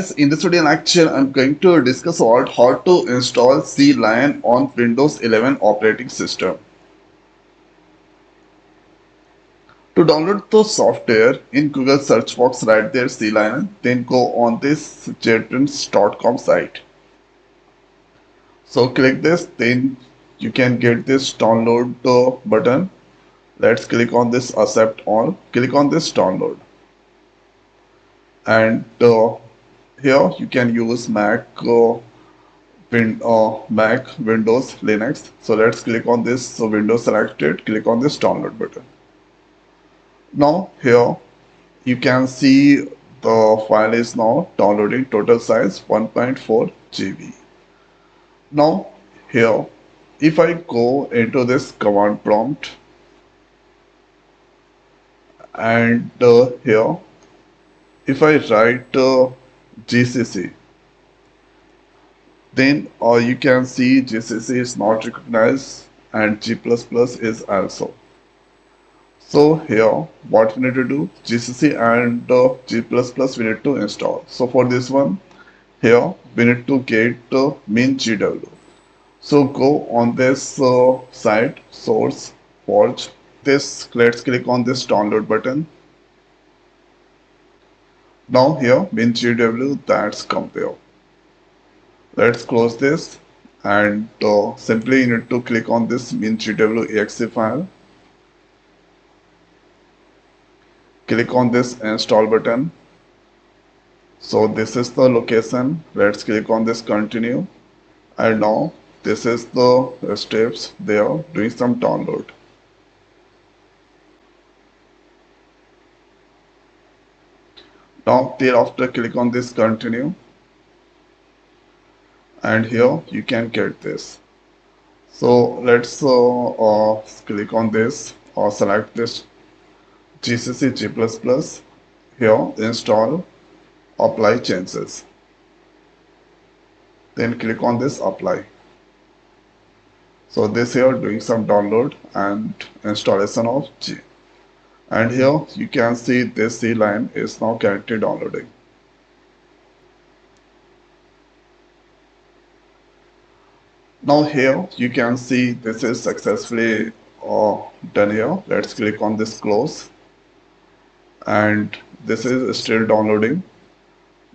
In this video lecture, I'm going to discuss about how to install Clion on Windows 11 operating system. To download the software, in Google search box write there Clion, then go on this jetons.com site. So click this, then you can get this download button. Let's click on this accept all. Click on this download. And here you can use Mac, Windows, Linux. So let's click on this. So Windows selected, click on this download button. Now here you can see the file is now downloading, total size 1.4 GB. Now here, if I go into this command prompt and here, if I write GCC, then you can see GCC is not recognized and G++ is also. So here what we need to do, GCC and G++ we need to install. So for this one, here we need to get min.gw. So go on this site, source, forge. Let's click on this download button. Now here min.gw, that's come there. Let's close this and simply you need to click on this min.gw exe file. Click on this install button. So this is the location. Let's click on this continue. And now this is the steps they are doing some download. Now thereafter click on this continue. And here you can get this. So let's click on this or select this GCC G++. Here install, apply changes. Then click on this apply. So this here doing some download and installation of G. And here you can see this C line is now currently downloading. Now here you can see this is successfully done here. Let's click on this close. And this is still downloading.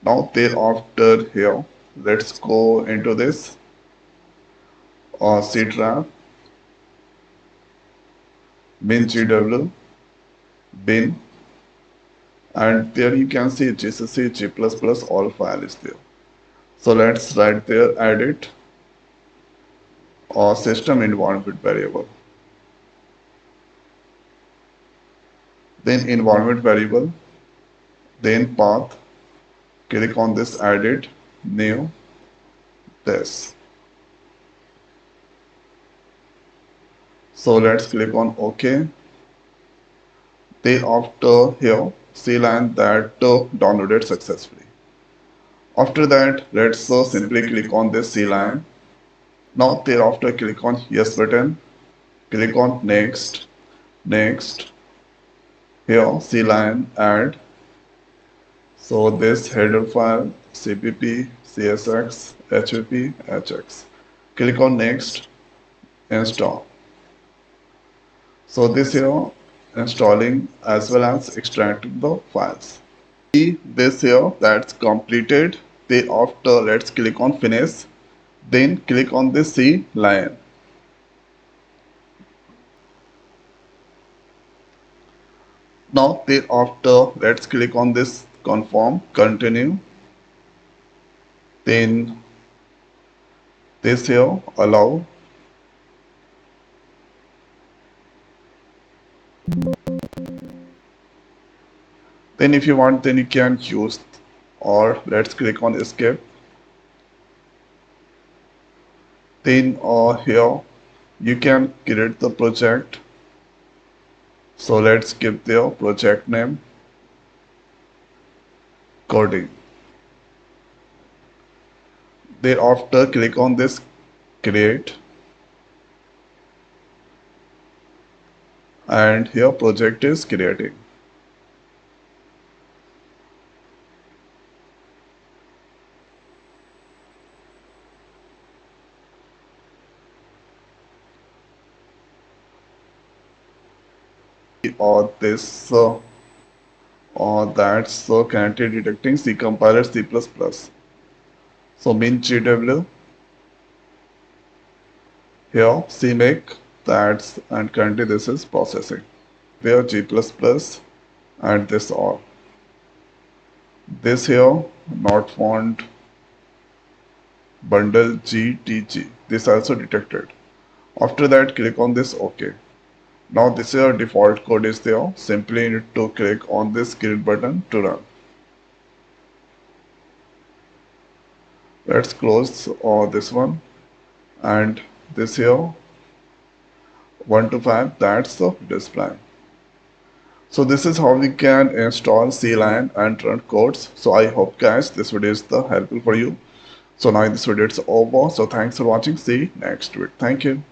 Now thereafter here, let's go into this C drive, min.gw, bin, and there you can see GCC G++ all file is there. So let's write there edit or system environment variable. Then environment variable, then path, click on this edit, new, this. So let's click on OK. Thereafter here, see line that downloaded successfully. After that, let's simply click on this C line. Now thereafter click on yes button, click on next, next. Here C line add. So this header file cpp, csx, hpp, hx. Click on next, install. So this here installing as well as extracting the files. See this here that's completed. Thereafter let's click on finish. Then click on this C line. Now thereafter let's click on this confirm, continue. Then this here allow. Then if you want, then you can use, or let's click on escape. Then here you can create the project. So let's give the project name coding. Thereafter click on this create, and here project is creating. or this or that's currently detecting C compiler C++. So min GW here CMake that's and currently this is processing. Where G++ and this all. This here not found bundle GTG. This also detected. After that click on this OK. Now this is your default code is there. Simply need to click on this green button to run. Let's close this one and this here 1 to 5 that's the display. So this is how we can install CLine and run codes. So I hope guys this video is the helpful for you. So now this video is over. So thanks for watching. See you next week. Thank you.